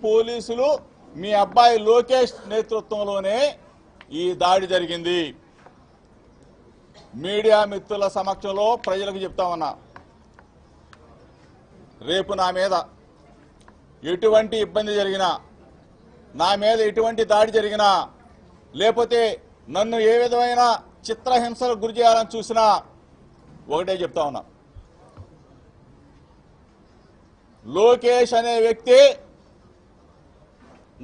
పోలీసులు మీ అబ్బాయి లోకేష్ నేతృత్వంలోనే ఈ దాడి జరిగింది. మీడియా మిత్రుల సమక్షంలో ప్రజలకు చెప్తా ఉన్నా, రేపు నా మీద ఎటువంటి ఇబ్బంది జరిగినా, నా మీద ఎటువంటి దాడి జరిగినా, లేకపోతే నన్ను ఏ విధమైన చిత్రహింసలకు గురి చేయాలని చూసినా ఒకటే చెప్తా ఉన్నా, లోకేష్ అనే వ్యక్తి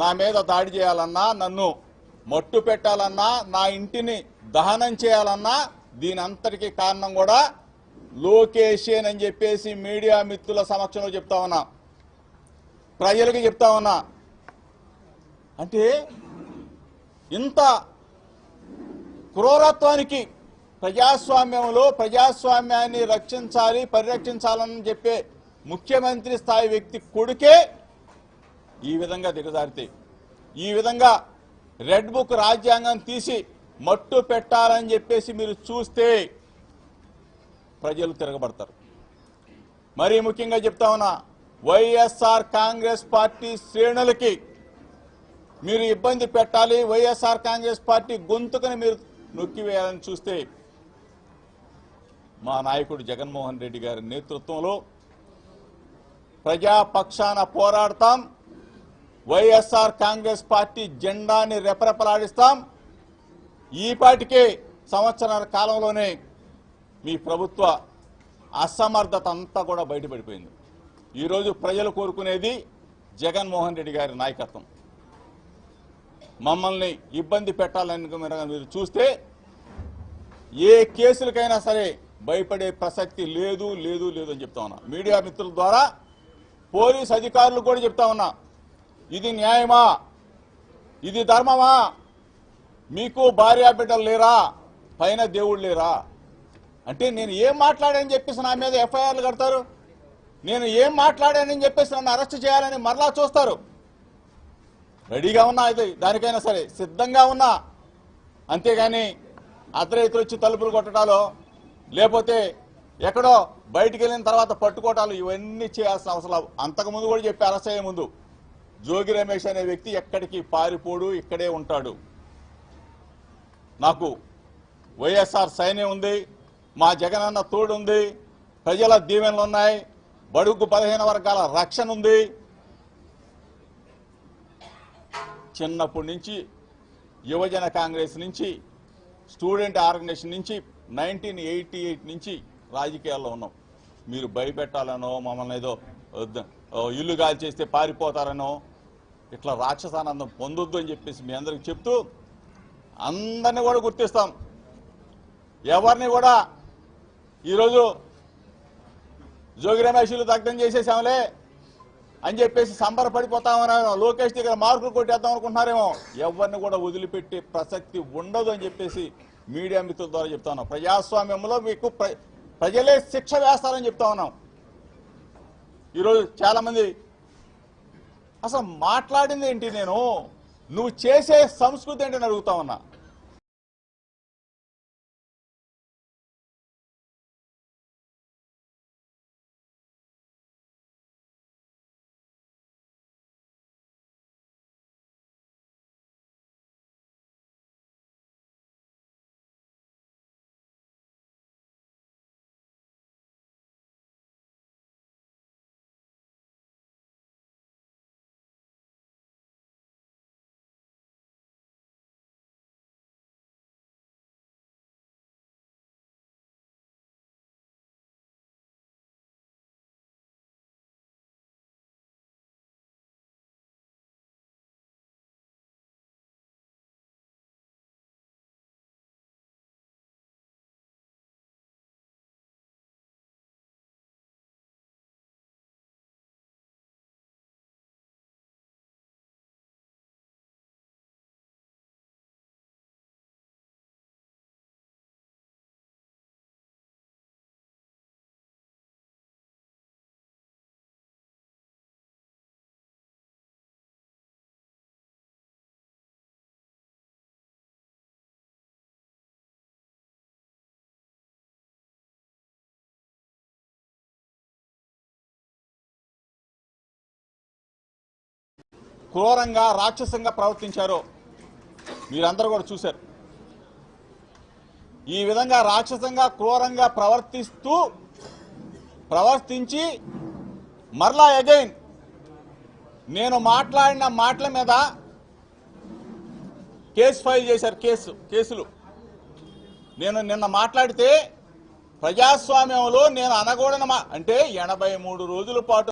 నా మీద దాడి చేయాలన్నా, నన్ను మట్టు పెట్టాలన్నా, నా ఇంటిని దహనం చేయాలన్నా దీని అంతటికీ కారణం కూడా లోకేషేనని చెప్పేసి మీడియా మిత్రుల సమక్షంలో చెప్తా ఉన్నా, ప్రజలకి చెప్తా ఉన్నా. అంటే ఇంత క్రూరత్వానికి ప్రజాస్వామ్యంలో ప్రజాస్వామ్యాన్ని రక్షించాలి, పరిరక్షించాలని చెప్పే ముఖ్యమంత్రి స్థాయి వ్యక్తి కొడుకే ఈ విధంగా దిగజారితే, ఈ విధంగా రెడ్ బుక్ రాజ్యాంగం తీసి మట్టు పెట్టాలని చెప్పేసి మీరు చూస్తే ప్రజలు తిరగబడతారు. మరీ ముఖ్యంగా చెప్తా ఉన్నా, వైఎస్ఆర్ కాంగ్రెస్ పార్టీ శ్రేణులకి మీరు ఇబ్బంది పెట్టాలి, వైఎస్ఆర్ కాంగ్రెస్ పార్టీ గొంతుకని మీరు నొక్కివేయాలని చూస్తే మా నాయకుడు జగన్మోహన్ రెడ్డి గారి నేతృత్వంలో ప్రజాపక్షాన పోరాడతాం, వైఎస్ఆర్ కాంగ్రెస్ పార్టీ జెండాని రెపరెపలాడిస్తాం. ఈ పాటికే సంవత్సరాల కాలంలోనే మీ ప్రభుత్వ అసమర్థత అంతా కూడా బయటపడిపోయింది. ఈరోజు ప్రజలు కోరుకునేది జగన్మోహన్ రెడ్డి గారి నాయకత్వం. మమ్మల్ని ఇబ్బంది పెట్టాలని మీరు చూస్తే ఏ కేసులకైనా సరే భయపడే ప్రసక్తి లేదు లేదు లేదు అని చెప్తా ఉన్నా. మీడియా మిత్రుల ద్వారా పోలీస్ అధికారులు కూడా చెప్తా ఉన్నా, ఇది న్యాయమా, ఇది ధర్మమా, మీకు భార్యా బిడ్డలు లేరా, పైన దేవుళ్ళు లేరా? అంటే నేను ఏం మాట్లాడానని చెప్పేసి నా మీద ఎఫ్ఐఆర్లు కడతారు, నేను ఏం మాట్లాడానని చెప్పేసి నన్ను అరెస్ట్ చేయాలని మరలా చూస్తారు. రెడీగా ఉన్నా, ఇది దానికైనా సరే సిద్ధంగా ఉన్నా. అంతేగాని అర్ధరైతులు వచ్చి తలుపులు కొట్టడాలో, లేకపోతే ఎక్కడో బయటికి వెళ్ళిన తర్వాత పట్టుకోవటాలు ఇవన్నీ చేయాల్సిన అవసరం. అంతకుముందు కూడా చెప్పి అరెస్ట్ అయ్యే ముందు జోగి రమేష్ అనే వ్యక్తి ఎక్కడికి పారిపోడు, ఇక్కడే ఉంటాడు. నాకు వైఎస్ఆర్ సైన్యం ఉంది, మా జగనన్న తోడు ఉంది, ప్రజల దీవెనలు ఉన్నాయి, బడుగు బలహీన వర్గాల రక్షణ ఉంది. చిన్నప్పటి నుంచి యువజన కాంగ్రెస్ నుంచి, స్టూడెంట్ ఆర్గనైజేషన్ నుంచి 1988 నుంచి రాజకీయాల్లో ఉన్నాం. మీరు భయపెట్టాలనో, మమ్మల్ని ఏదో ఇల్లు గాలి చేస్తే పారిపోతారనో, ఇట్లా రాక్షసానందం పొందొద్దు అని చెప్పేసి మీ అందరికి చెప్తూ అందరినీ కూడా గుర్తిస్తాం. ఎవరిని కూడా ఈరోజు జోగి రమేష్లు దగ్ధం చేసేసాంలే అని చెప్పేసి సంబరపడిపోతామనేమో, లోకేష్ దగ్గర మార్కులు కొట్టేద్దాం అనుకుంటున్నారేమో, ఎవరిని కూడా వదిలిపెట్టే ప్రసక్తి ఉండదు అని చెప్పేసి మీడియా మిత్రుల ద్వారా చెప్తా ఉన్నాం. ప్రజాస్వామ్యంలో మీకు ప్రజలే శిక్ష వేస్తారని చెప్తా ఉన్నాం. ఈరోజు చాలా మంది అసలు మాట్లాడింది ఏంటి, నేను నువ్వు చేసే సంస్కృతి ఏంటని అడుగుతా ఉన్నా. క్రూరంగా రాక్షసంగా ప్రవర్తించారో మీరందరూ కూడా చూశారు. ఈ విధంగా రాక్షసంగా క్రూరంగా ప్రవర్తించి మరలా అగైన్ నేను మాట్లాడిన మాటల మీద కేసు ఫైల్ చేశారు. కేసులు నేను నిన్న మాట్లాడితే ప్రజాస్వామ్యంలో నేను అనకూడని అంటే 83 రోజుల పాటు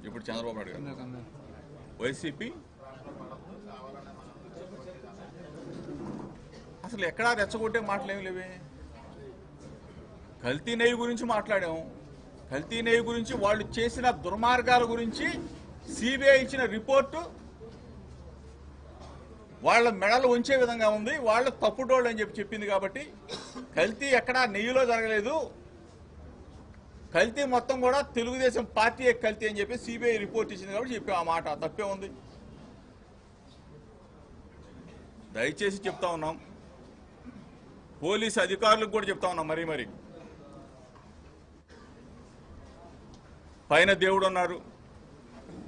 ఇప్పుడు చంద్రబాబు నాయుడు గారు వైసీపీ అసలు ఎక్కడా రెచ్చగొట్టే మాటలేమి లేవే. కల్తీ నెయ్యి గురించి మాట్లాడాము. కల్తీ నెయ్యి గురించి వాళ్ళు చేసిన దుర్మార్గాల గురించి సిబిఐ ఇచ్చిన రిపోర్టు వాళ్ళ మెడలు ఉంచే విధంగా ఉంది. వాళ్ళు తప్పుడోళ్ళు అని చెప్పింది కాబట్టి కల్తీ ఎక్కడా నెయ్యిలో జరగలేదు, కల్తీ మొత్తం కూడా తెలుగుదేశం పార్టీ కల్తీ అని చెప్పి సిబిఐ రిపోర్ట్ ఇచ్చింది కాబట్టి చెప్పాం. ఆ మాట తప్పే ఉంది. దయచేసి చెప్తా ఉన్నాం, పోలీసు అధికారులకు కూడా చెప్తా ఉన్నాం. మరి పైన దేవుడు ఉన్నారు,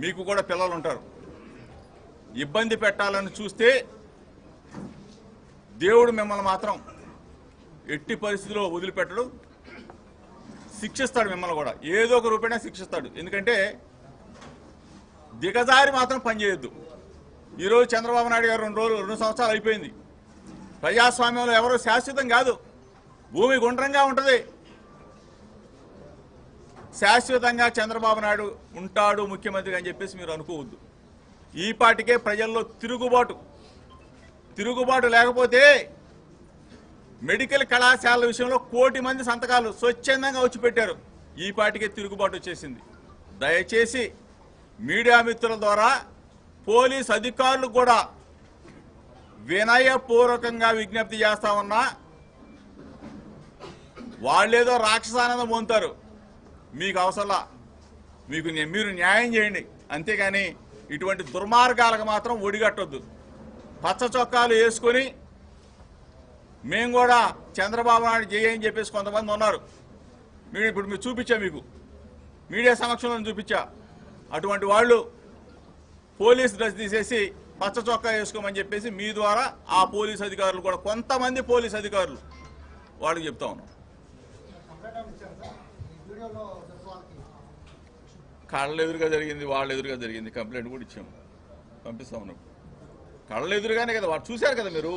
మీకు కూడా పిల్లలు ఉంటారు. ఇబ్బంది పెట్టాలని చూస్తే దేవుడు మిమ్మల్ని మాత్రం ఎట్టి పరిస్థితిలో వదిలిపెట్టడు, శిక్షిస్తాడు. మిమ్మల్ని కూడా ఏదో ఒక రూపేణా శిక్షిస్తాడు. ఎందుకంటే దిగజారి మాత్రం పనిచేయొద్దు. ఈరోజు చంద్రబాబు నాయుడు గారు 2 సంవత్సరాలు అయిపోయింది. ప్రజాస్వామ్యంలో ఎవరో శాశ్వతం కాదు, భూమి గుండ్రంగా ఉంటుంది. శాశ్వతంగా చంద్రబాబు నాయుడు ఉంటాడు ముఖ్యమంత్రి అని చెప్పేసి మీరు అనుకోవద్దు. ఈ పాటికే ప్రజల్లో తిరుగుబాటు లేకపోతే మెడికల్ కళాశాలల విషయంలో 1 కోటి మంది సంతకాలు స్వచ్ఛందంగా వచ్చి పెట్టారు. ఈ పాటికే తిరుగుబాటు వచ్చేసింది. దయచేసి మీడియా మిత్రుల ద్వారా పోలీస్ అధికారులు కూడా వినయపూర్వకంగా విజ్ఞప్తి చేస్తా ఉన్నా, వాళ్ళేదో రాక్షసానందం పొందుతారు, మీకు అవసరంలా. మీరు న్యాయం చేయండి, అంతేగాని ఇటువంటి దుర్మార్గాలకు మాత్రం ఒడిగట్టొద్దు. పచ్చ చొక్కాలు వేసుకొని మేము కూడా చంద్రబాబు నాయుడు చేయని చెప్పేసి కొంతమంది ఉన్నారు. ఇప్పుడు మీరు చూపించా, మీకు మీడియా సమక్షంలో చూపించా. అటువంటి వాళ్ళు పోలీస్ డ్రెస్ తీసేసి పచ్చ చొక్కా వేసుకోమని చెప్పేసి మీ ద్వారా ఆ పోలీస్ అధికారులు కూడా, కొంతమంది పోలీస్ అధికారులు వాళ్ళకి చెప్తా ఉన్నాం. కళ్ళ ఎదురుగా జరిగింది, వాళ్ళ ఎదురుగా జరిగింది. కంప్లైంట్ కూడా ఇచ్చాము, పంపిస్తా ఉన్నాం. కళ్ళ ఎదురుగానే కదా, వాళ్ళు చూశారు కదా మీరు.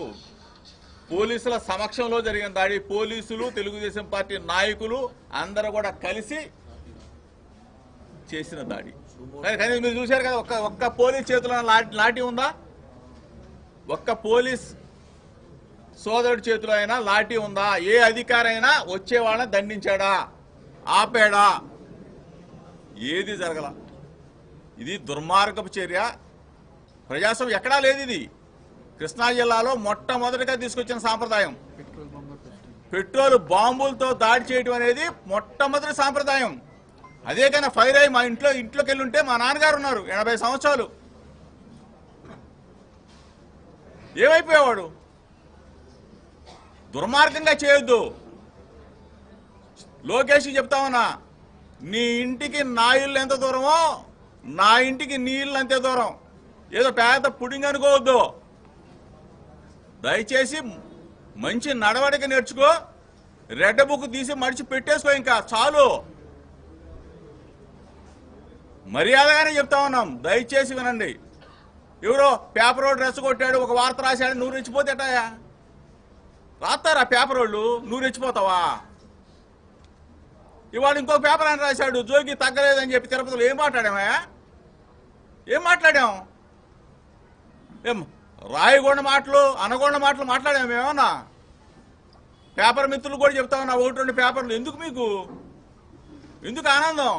పోలీసుల సమక్షంలో జరిగిన దాడి, పోలీసులు, తెలుగుదేశం పార్టీ నాయకులు అందరూ కూడా కలిసి చేసిన దాడి. కానీ మీరు చూశారు కదా, ఒక్క పోలీస్ చేతిలో లాఠీ ఉందా? ఒక్క పోలీస్ సోదరుడి చేతిలో అయినా లాఠీ ఉందా? ఏ అధికారి అయినా వచ్చే వాళ్ళని దండించాడా, ఆపాడా? ఏది జరగల. ఇది దుర్మార్గపు చర్య. ప్రజాస్వామ్యం ఎక్కడా లేదు. ఇది కృష్ణా జిల్లాలో మొట్టమొదటిగా తీసుకొచ్చిన సాంప్రదాయం. పెట్రోల్ బాంబులతో దాడి చేయడం అనేది మొట్టమొదటి సాంప్రదాయం. అదే కన్నా ఫైర్ అయ్యి మా ఇంట్లోకి వెళ్ళి ఉంటే, మా నాన్నగారు ఉన్నారు 80 సంవత్సరాలు, ఏమైపోయేవాడు? దుర్మార్గంగా చేయొద్దు. లోకేష్కి చెప్తా ఉన్నా, నీ ఇంటికి నా ఇల్లు ఎంత దూరమో నా ఇంటికి నీ ఇల్లు అంతే దూరం. ఏదో పేద పుడింగ్ అనుకోవద్దు. దయచేసి మంచి నడవడిక నేర్చుకో. రెడ్ బుక్ తీసి మడిచి పెట్టేసుకో, ఇంకా చాలు. మర్యాదగానే చెప్తా ఉన్నాం, దయచేసి వినండి. ఎవరో పేపర్ రోడ్ రెచ్చగొట్టాడు, ఒక వార్త రాశాడు, నువ్వు రెచ్చిపోతే ఎటాయా? రాస్తారా పేపర్ వాళ్ళు? నువ్వు రెచ్చిపోతావా? ఇవాళ ఇంకో పేపర్ అని రాశాడు, జోగి తగ్గలేదని చెప్పి తిరుపతిలో ఏం మాట్లాడామా? ఏం మాట్లాడాం? ఏం రాయగొండ మాటలు, అనగొండ మాటలు మాట్లాడాము ఏమన్నా? పేపర్ మిత్రులు కూడా చెప్తా ఉన్నా, 1-2 పేపర్లు ఎందుకు మీకు? ఎందుకు ఆనందం?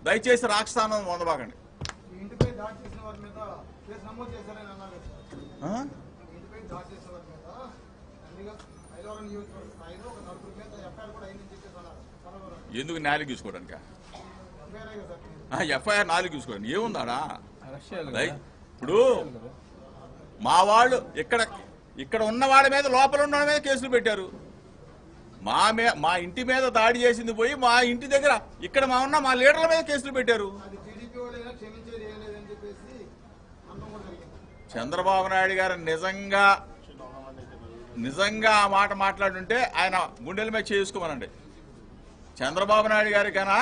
దయచేసి రాక్షసానం పొందబాకండి. ఇంటిపై దాడి చేసిన వారి మీద కేసు నమోదు చేశారని అన్నారు కదా. ఇంటిపై దాడి చేసిన వారి మీద ఐలవరం నియోజకవర్గ స్థాయిలో ఒక నలుగురు మీద ఎఫ్ఐఆర్ కూడా అయిందని చెప్పేసి అన్నారు. ఎందుకు నాలుగు చూసుకోవడానిక? ఎఫ్ఐఆర్ కదా సార్. ఎఫ్ఐఆర్ నాలుగు చూసుకోండి ఏముందాడా? ఇప్పుడు మా వాళ్ళు ఇక్కడ ఉన్న వాళ్ళ మీద లోపల ఉన్న వాళ్ళ మీద కేసులు పెట్టారు. మా ఇంటి మీద దాడి చేసింది పోయి మా ఇంటి దగ్గర ఇక్కడ మా లీడర్ల మీద కేసులు పెట్టారు. చంద్రబాబు నాయుడు గారు నిజంగా ఆ మాట మాట్లాడుంటే ఆయన గుండెల మీద చేసుకోమనండి. చంద్రబాబు నాయుడు గారి కన్నా